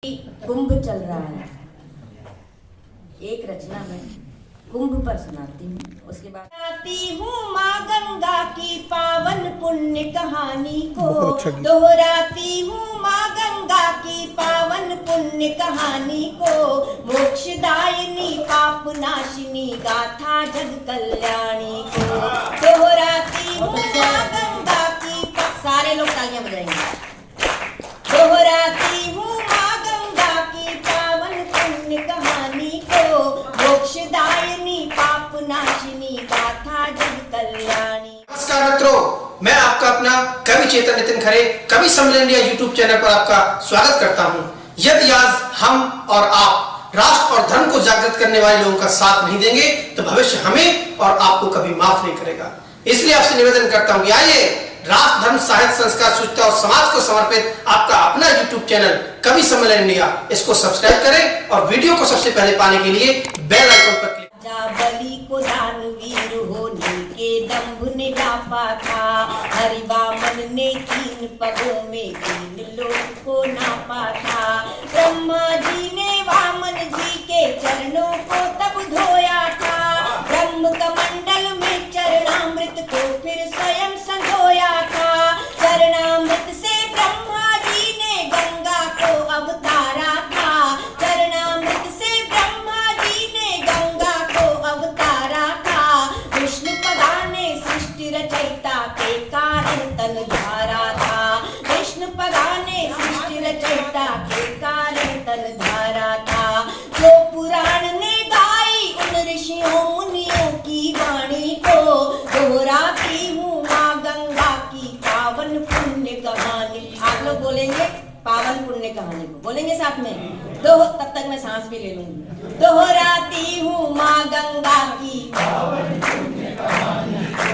कुंभ चल रहा है, एक रचना में कुंभ पर सुनाती हूँ। उसके बाद सुनाती हूँ माँ गंगा की पावन पुण्य कहानी को, दोहराती हूँ माँ गंगा की पावन पुण्य कहानी को, मोक्षदायिनी पाप नाशिनी गाथा जग कल्याणी को, दोहराती हूँ माँ गंगा की सारे लोग तालियां बजाएंगे। दोहराती हूँ माँ गंगा की पावन पुण्य कहानी को, मोक्षदायिनी पाप नाशिनी गाथा जग कल्याणी। नमस्कार मित्रों, मैं आपका अपना कवि चेतन नितिन खरे कवि सम्मेलन इंडिया यूट्यूब चैनल पर आपका स्वागत करता हूं। यदि आज हम और आप राष्ट्र और धर्म को जागृत करने वाले लोगों का साथ नहीं देंगे तो भविष्य हमें और आपको कभी माफ नहीं करेगा। इसलिए आपसे निवेदन करता हूं कि आइए राष्ट्र, धर्म, साहित्य, संस्कार, शुचिता और समाज को समर्पित आपका अपना यूट्यूब चैनल कवि सम्मेलन इंडिया, इसको सब्सक्राइब करें और वीडियो को सबसे पहले पाने के लिए बेल आइकन पर क्लिक। बलि को दानवीर होने के दंभ ने डापा था, हरिवामन ने 3 पगों में 3 लोग को नापा था। ब्रह्मा जी ने वामन जी के चरणों को तब धोया था, ब्रह्म कमंडल में चरणामृत को फिर स्वयं संधोया था। चरणामृत से ब्रह्मा जी ने गंगा को अवतारा था, चरणामृत से ब्रह्मा जी ने गंगा को अवतारा था। विष्णु पदा ने सृष्टि रचयिता के कारण तन धारा था, विष्णु पदा ने सृष्टि रचयिता के कारण तन धारा था। जो पुराण ने गाई उन ऋषियों मुनियों की वाणी को, दोहराती हूँ माँ गंगा की पावन पुण्य कहानी। आप लोग बोलेंगे पावन पुण्य कहानी को, बोलेंगे साथ में तब तक मैं सांस भी ले लूंगी। दोहराती हूँ माँ गंगा की पावन पुण्य कहानी को,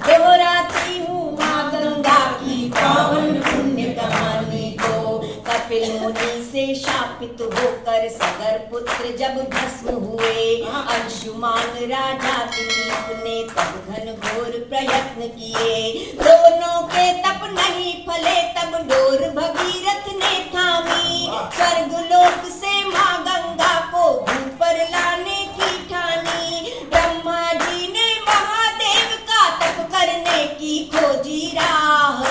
दोहराती हूँ माँ गंगा की पावन पुण्य कहानी को। कपिल मुनि से शापित होकर सगर पुत्र जब भस्म हुए, अंशुमान राजा दिलीप ने तब घन घोर प्रयत्न किए। दोनों के तप नहीं फले तब डोर भगीरथ ने थामी, स्वर्गलोक से माँ गंगा को भू पर लाने की ठानी। ब्रह्मा जी ने महादेव का तप करने की खोजी राह,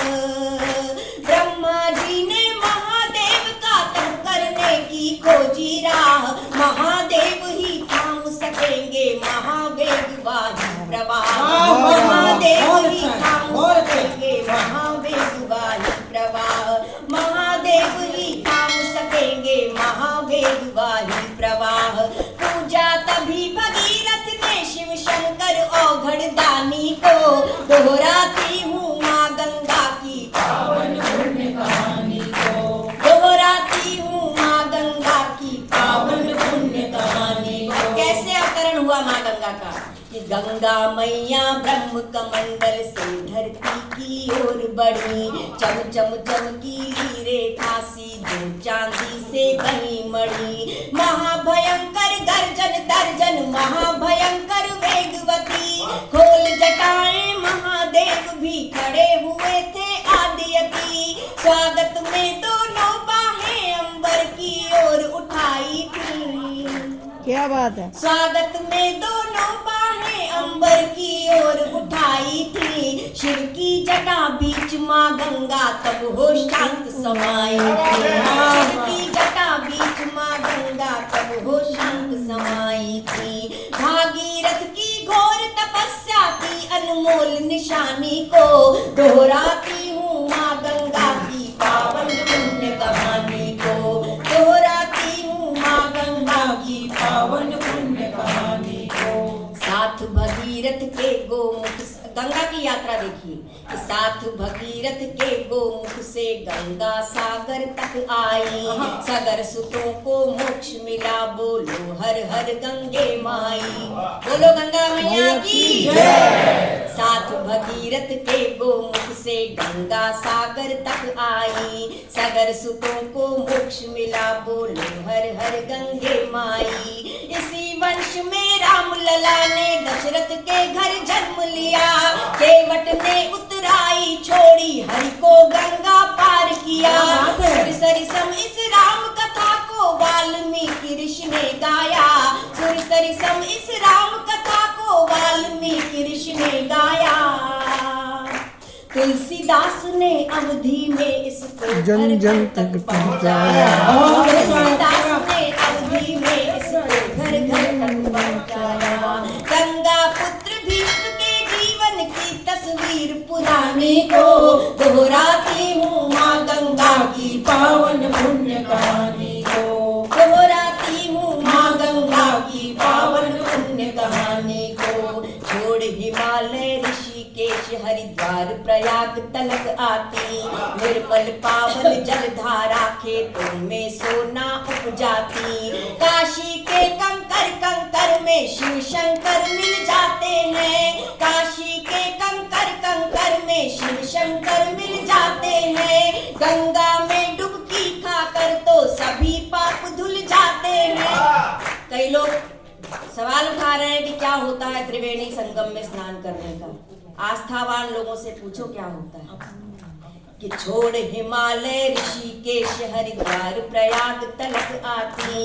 ब्रह्मा जी ने महादेव का तप करने की खोजी राह। महादेव ही थाम सकेंगे महावेगवाही प्रवाह, महादेव ही थाम सकेंगे महावेगवाही प्रवाह, महादेव ही थाम सकेंगे महावेगवाही प्रवाह। पूजा तभी भगीरथ ने शिव शंकर औघड़ दानी को, दोहराती हूँ माँ गंगा की पावन पुण्य कहानी को, दोहराती हूँ माँ गंगा की पावन पुण्य कहानी को। कैसे अवतरण हुआ माँ गंगा का कि गंगा मैया ब्रह्म कमंडल से धरती की ओर बढ़ी, चम चम चमकीली रेखा सी जो चांदी से कहीं मढ़ी। महाभयंकर गर्जन दर्जन महाभयंकर वेगवती, खोल जटाएं महादेव भी खड़े हुए थे आदियति। स्वागत में दोनों बाहें अंबर की ओर उठाई थी, क्या बात है। स्वागत में दोनों बाहें अंबर की ओर उठाई थी। शिव की जटा बीच माँ गंगा तब हो शांत समाई थी, शिव की जटा बीच माँ गंगा तब हो शांत समाई थी। भागीरथ की घोर तपस्या की अनमोल निशानी को, दोहराती हूँ माँ गंगा की पावन पुण्य कहानी को, दोहराती हूँ माँ गंगा की पावन पुण्य कहानी को। साथ भगीरथ के गोमुख, गंगा की यात्रा देखिए, साथ भगीरथ के गोमुख से गंगा सागर तक आई। सगर सुतों को मोक्ष मिला, बोलो हर हर गंगे माई, बोलो गंगा मैया की जय। साथ भगीरथ के गोमुख से गंगा सागर तक आई, सगर सुतों को मोक्ष मिला, बोलो हर हर गंगे माई। इसी वंश में राम लला ने दशरथ के घर जन्म लिया, केवट ने उतराई छोड़ी हरि को गंगा पार किया। सरिसम इस राम कथा को तुलसीदास ने अवधि में इसको जन जन तक पहुंचाया। तुलसीदास ने अवधि में इसको घर घर तक पहुंचाया। गंगा पुत्र भीष्म के जीवन की तस्वीर पुरानी को दोहराती हूँ माँ गंगा की पावन पुण्य कहानी को, दोहराती हूँ माँ गंगा की पावन पुण्य कहानी को। छोड़ हिमालय ऋषिकेश हरिद्वार प्रयाग तलक आती, निर्मल पावन जलधारा खेतों में सोना उपजाती। काशी के कंकर कंकर में शिव शंकर मिल जाते हैं, काशी के कंकर कंकर में शिव शंकर मिल जाते हैं। गंगा में डुबकी खाकर तो सभी पाप धुल जाते हैं। कई लोग सवाल उठा रहे हैं कि क्या होता है त्रिवेणी संगम में स्नान करने का। आस्थावान लोगों से पूछो क्या होता है कि छोड़ हिमालय ऋषिकेश हरिद्वार प्रयाग तलक आती,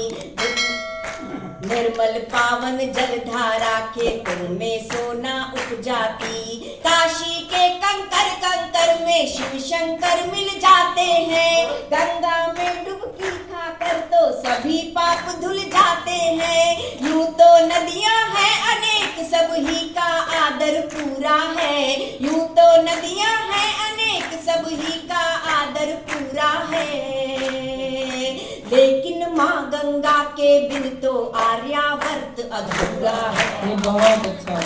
निर्मल पावन जलधारा खेतों में सोना उपजाती। काशी के कंकर कंकर में शिव शंकर मिल जाते हैं, गंगा में डुबकी खाकर तो सभी पाप धुल जाते हैं। यूं तो नदियां हैं अनेक सब ही का आदर पूरा है, यूं तो नदियां हैं अनेक सब ही का आदर पूरा है। लेकिन माँ गंगा के बिन तो आर्यावर्त अधूरा है। बहुत अच्छा।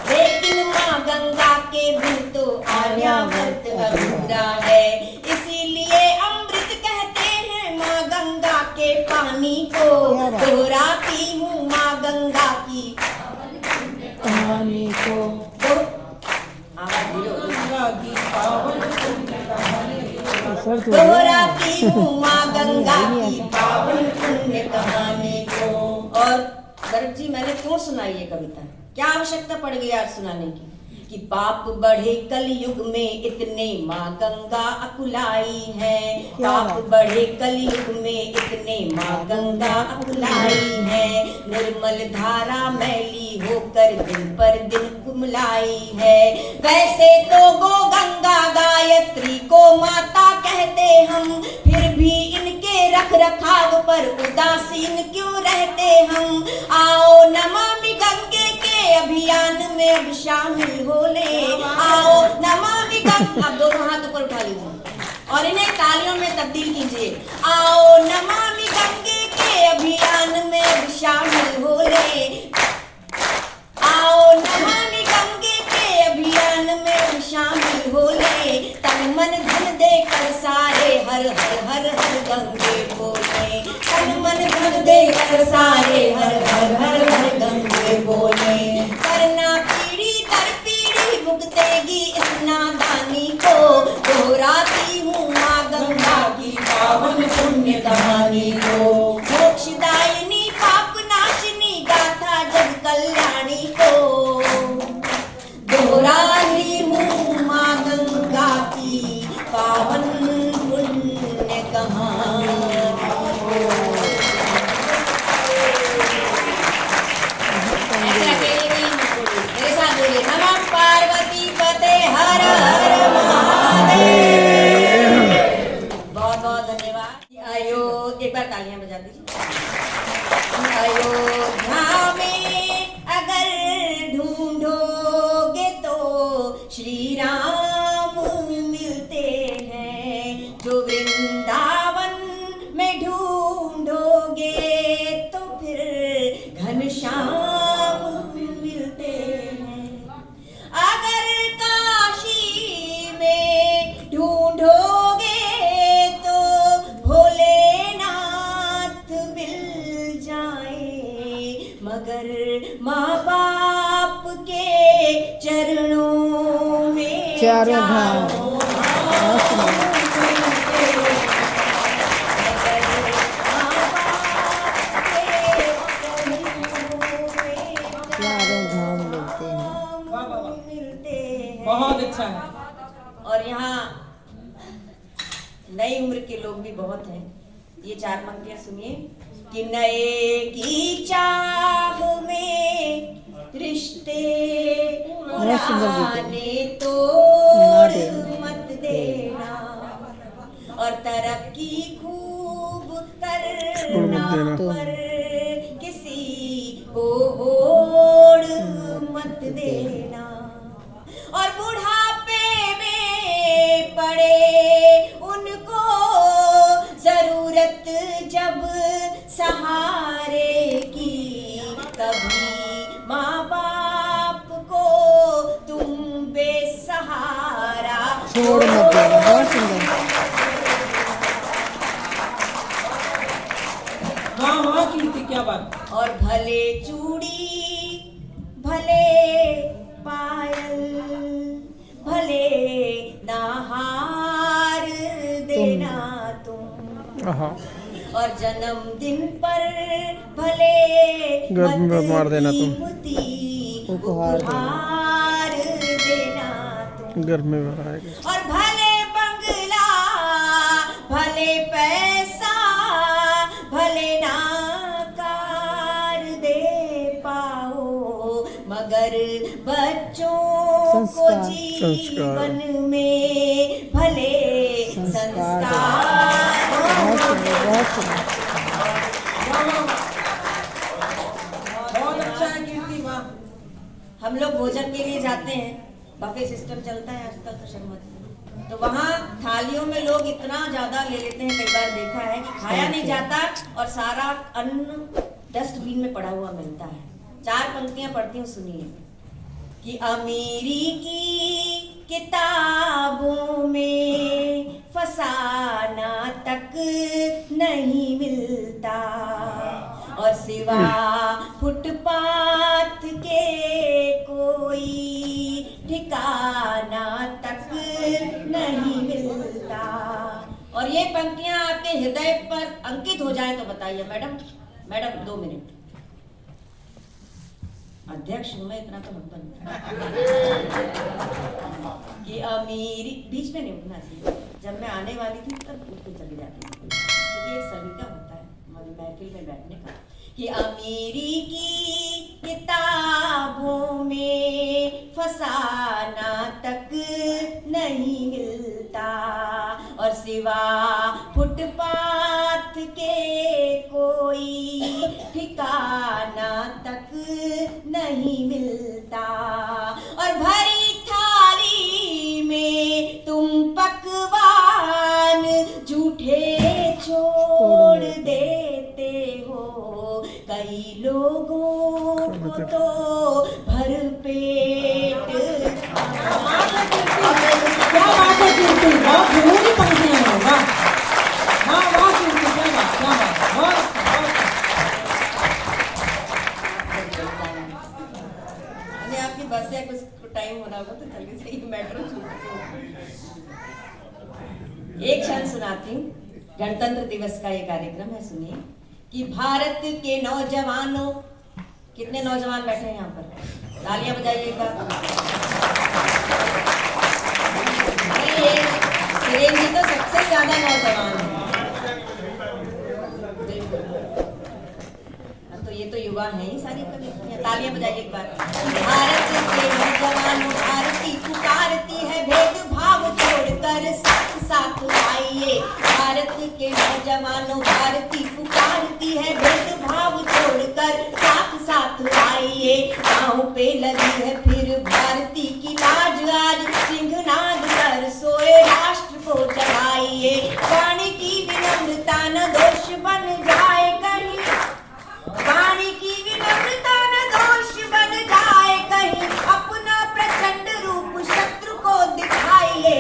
लेकिन माँ गंगा के बिन तो आर्यावर्त अधूरा है। इसीलिए अमृत कहते हैं माँ गंगा के पानी को, दोहराती हूँ माँ गंगा की कहानी को। दोहराती हूँ माँ गंगा की पावन पुण्य कहानी को। और गर्ग जी मैंने क्यों सुनाई ये कविता, क्या आवश्यकता पड़ गई आज सुनाने की कि पाप बढ़े कलयुग में इतने माँ गंगा अकुलाई है, पाप बढ़े कलयुग में इतने माँ गंगा अकुलाई है। निर्मल धारा मैली होकर दिन पर दिन कुमलाई है। वैसे तो गो गंगा गायत्री को माता कहते हम, फिर भी इनके रख रखाव पर उदासीन क्यों रहते हम। आओ नमामि गंगे के अभियान में अब शामिल हो ले, आओ नमामि गंगा। अब दोनों हाथ ऊपर उठा लीजिए और इन्हें तालियों में तब्दील कीजिए। आओ नमामि गंगे के अभियान में अब शामिल हो ले, आओ नमामि गंगे के अभियान में शामिल हो ले। तन मन धन देकर सारे हर हर हर हर गंगे बोले, तन मन धन देकर सारे हर हर हर हर गंगे बोले। करना पीढ़ी दर पीढ़ी भुगतेगी इस नादानी को, दोहराती हूँ माँ गंगा की पावन पुण्य कहानी को। मोक्षदायिनी पाप नाशिनी गाथा जग कल्याणी को, दोहराती हूँ माँ गंगा की पावन पुण्य कहानी को। मेरे साथ बोलिए नमः पार्वती पते हर हर महादेव। बहुत बहुत धन्यवाद। अयोध्या एक बार तालियां बजा दीजिए। अयोध्या में अगर ढूंढोगे तो श्री राम मिलते हैं, जो वृंदावन में ढूंढोगे तो फिर घनश्याम मिलते हैं। अगर काशी में ढूंढोगे तो भोलेनाथ मिल जाए, मगर माँ बाप के चरणों में चारों धाम। चारों धाम मिलते हैं। बहुत अच्छा है। और यहाँ नई उम्र के लोग भी बहुत हैं। ये चार पंक्तियां सुनिए कि नए की चाह में रिश्ते पुराने तोड़ मत की खूब करना पर किसी को होड़ मत देना, और बुढ़ापे में पड़े उनको जरूरत जब सहारे की, कभी माँ बाप को तुम बेसहारा छोड़ मत देना। बहुत सुंदर। वाह वाह कीर्ति, क्या बात। और भले चूड़ी भले पायल भले नाहार देना तुम, और जन्मदिन पर भले मत मार देना तुम, उपहार देना तुम, घर में आएगा। और भले बंगला भले पैसा भले नाकार दे पाओ, मगर बच्चों को जीवन में भले संस्कार। बहुत सुंदर, बहुत सुंदर। बहुत अच्छा है कीर्ति, वाह। हम लोग भोजन के लिए जाते हैं, बफे सिस्टम चलता है आजकल तो शर्मत, तो वहाँ थालियों में लोग इतना ज्यादा ले लेते हैं, कई बार देखा है कि खाया नहीं जाता और सारा अन्न डस्टबिन में पड़ा हुआ मिलता है। 4 पंक्तियां पढ़ती हूँ, सुनिए। कि अमीरी की किताबों में फसाना तक नहीं मिलता, और सिवा फुटपाथ के कोई ठिकाना तक नहीं मिलता। और ये पंक्तियां आपके हृदय पर अंकित हो जाए तो बताइए। Madam 2 minute. अध्यक्ष हूं मैं, इतना तो हम बनता कि अमीरी बीच में नहीं उठना चाहिए। जब मैं आने वाली थी तब उठ के चली जाती थी, क्योंकि एक सलीका होता है हमारी महफिल में बैठने का। कि अमीरी की किताबों में फसाना तक नहीं मिलता, और सिवा फुटपाथ के कोई ठिकाना तक नहीं मिलता, और भरी थाली में तुम पकवान झूठे छोड़ देते हो, कई लोगों को तो भर पेट। क्या बात है कीर्ति, बहुत जरूरी पंक्तियां हैं। वाह वाह वाह कीर्ति, क्या बात, क्या बात। बहुत आपकी बस से कुछ टाइम होना होगा तो जल्दी से मेट्रो छूट। एक क्षण सुनाती हूँ। गणतंत्र दिवस का ये कार्यक्रम है, सुनिए। कि भारत के नौजवानों, कितने नौजवान बैठे हैं यहाँ पर, तालियां बजाइएगा। सुरेश जी तो सबसे ज्यादा नौजवान है, तो ये तो युवा है ही सारी कभी। तालियां बजाइए एक बार। भारत के नौजवानों, भारती पुकारती है, भेदभाव छोड़कर साथ साथ आइए। भारत के नौजवानों, भारती पुकारती है, भेदभाव छोड़कर साथ साथ आइए। पाँव पे लगी है फिर भारती की लाज, आज सिंहनाद कर सोए राष्ट्र को जगाइए। वाणी की विनम्रता न दोष बन जाए कहीं, वाणी की विनम्रता न दोष बन जाए कहीं, अपना प्रचंड रूप शत्रु को दिखाइए।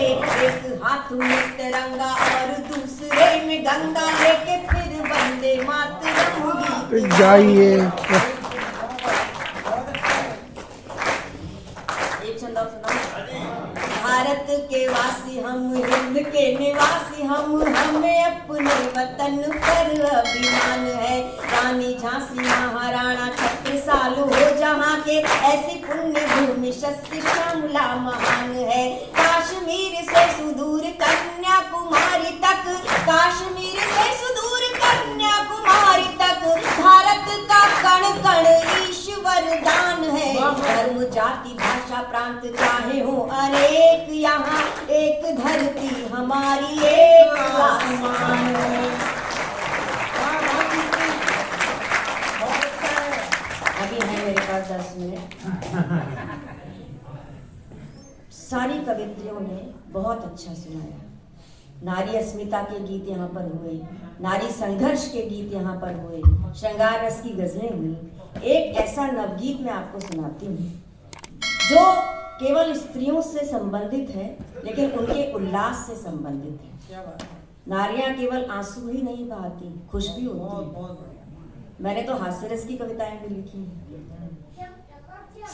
एक हाथ में तिरंगा और दूसरे में गंगा लेके फिर वंदे मातरम गीत गाइए। एक छंद और सुनाओ। भारत के वासी हम, हिंद के निवासी हम, हमें अपने वतन पर अभिमान है। रानी झांसी महाराणा छत्रसाल हो जहाँ के, ऐसी पुण्य भूमि शस्त्र श्यामला महान है। कश्मीर से सुदूर कन्याकुमारी तक, कश्मीर से सुदूर कन्याकुमारी तक, भारत का कण कण ईश्वर दान है। धर्म जाति भाषा प्रांत चाहे हो अनेक, यहाँ एक धरती हमारी, एक आसमान है। वाह वाह कीर्ति, बहुत अच्छा है। अभी है मेरे पास 10 मिनट। सारी कवित्रियों ने बहुत अच्छा सुनाया। नारी अस्मिता के गीत यहाँ पर हुए, नारी संघर्ष के गीत यहाँ पर हुए, श्रृंगार रस की गजलें हुई। एक ऐसा नवगीत मैं आपको सुनाती हूँ जो केवल स्त्रियों से संबंधित है, लेकिन उनके उल्लास से संबंधित है। क्या बात है, नारियां केवल आंसू ही नहीं बहाती, खुश भी होती बहुत हैं। बहुत बढ़िया। मैंने तो हास्य रस की कविताएं भी लिखी हैं।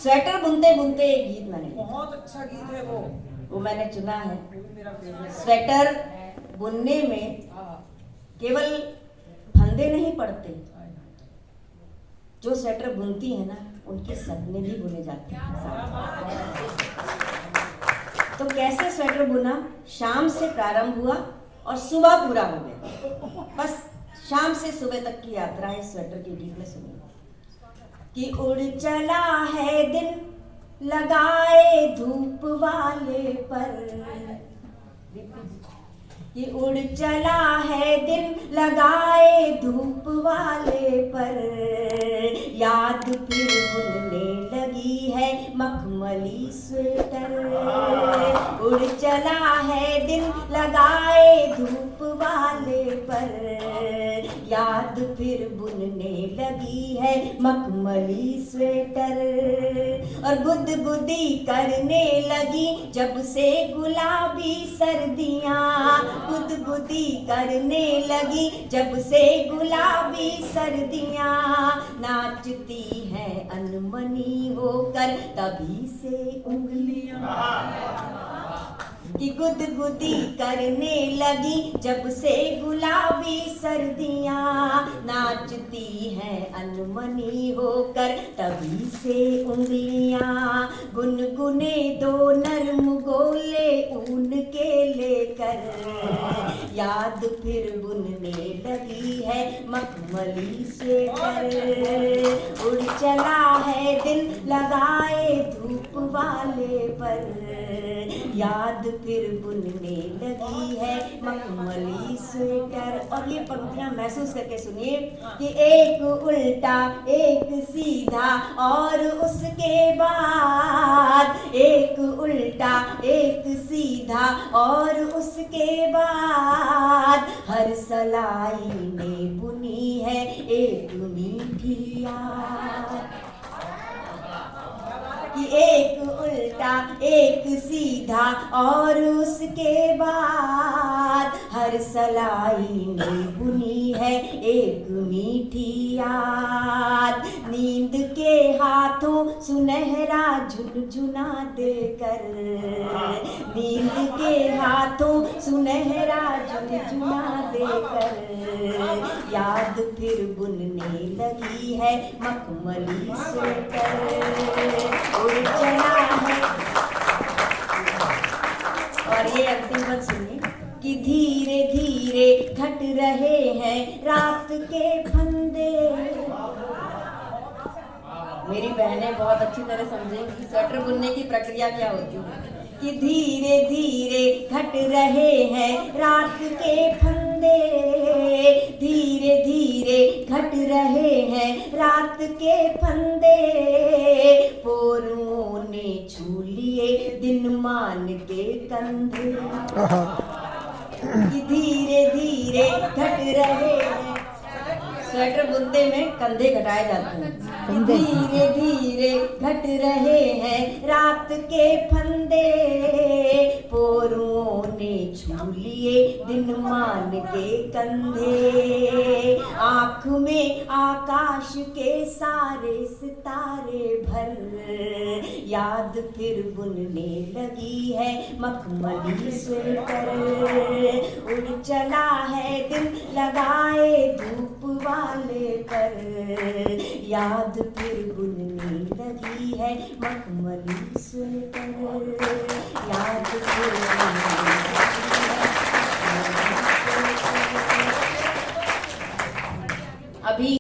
स्वेटर बुनते बुनते एक गीत मैंने लिखा। बहुत अच्छा गीत है वो मैंने चुना है। भी मेरा फेवरेट। स्वेटर बुनने में केवल फंदे नहीं पड़ते, जो स्वेटर बुनती है ना उनके सपने भी बुने जाते हैं। तो कैसे स्वेटर बुना? शाम से प्रारंभ हुआ और सुबह पूरा हो गया। बस शाम से सुबह तक की यात्रा है स्वेटर के गीत में। सुनिए कि उड़ चला है दिन लगाए धूप वाले पर, कि उड़ चला है दिन लगाए धूप वाले पर, याद फिर बुनने लगी है मखमली स्वेटर। उड़ चला है दिन लगाए धूप वाले पर, याद फिर बुनने लगी है मखमली स्वेटर। और गुदगुदी करने लगी जब से गुलाबी सर्दियाँ, गुदगुदी करने लगी जब से गुलाबी सर्दियाँ, नाचती हैं अनमनी होकर तभी से उंगलियाँ। कि गुदगुदी करने लगी जब से गुलाबी सर्दियाँ, नाचती हैं अनमनी होकर तभी से उंगलियाँ। गुनगुने दो नरम गोले ऊन के लेकर, याद फिर बुनने लगी है मखमली स्वेटर। उड़ चला है दिन लगाए धूप वाले पर, याद फिर बुनने लगी है मखमली स्वेटर। और ये पंक्तियां महसूस करके सुनिए कि एक उल्टा एक सीधा और उसके बाद, एक उल्टा एक सीधा और उसके बाद, हर सलाई में बुनी है एक मीठी याद। कि एक उल्टा एक सीधा और उसके बाद, हर सलाई में बुनी है एक मीठी याद। नींद के हाथों सुनहरा झुनझुना देकर, नींद के हाथों सुनहरा झुनझुना देकर, याद फिर बुनने लगी है मखमली स्वेटर। उड़ चला है। और ये अंतिम पद सुनिए कि धीरे धीरे घट रहे हैं रात के फंदे। मेरी बहनें बहुत अच्छी तरह समझेंगी स्वेटर बुनने की प्रक्रिया क्या होती है। कि धीरे धीरे घट रहे हैं रात के फंदे, धीरे धीरे घट रहे हैं रात के फंदे, पोरुओं ने छू लिए दिन मान के कंधे। कि धीरे धीरे घट रहे हैं, स्वेटर बुनते में कंधे घटाए जाते हैं। धीरे धीरे घट रहे हैं रात के फंदे, पोरुओं ने छू लिए दिन मान के कंधे। आँख में आकाश के सारे सितारे भर, याद फिर बुनने लगी है मखमली स्वेटर। उड़ चला है दिन लगाए धूप वाले पर, याद फिर बुनने लगी है मखमली स्वेटर। याद फिर बुनने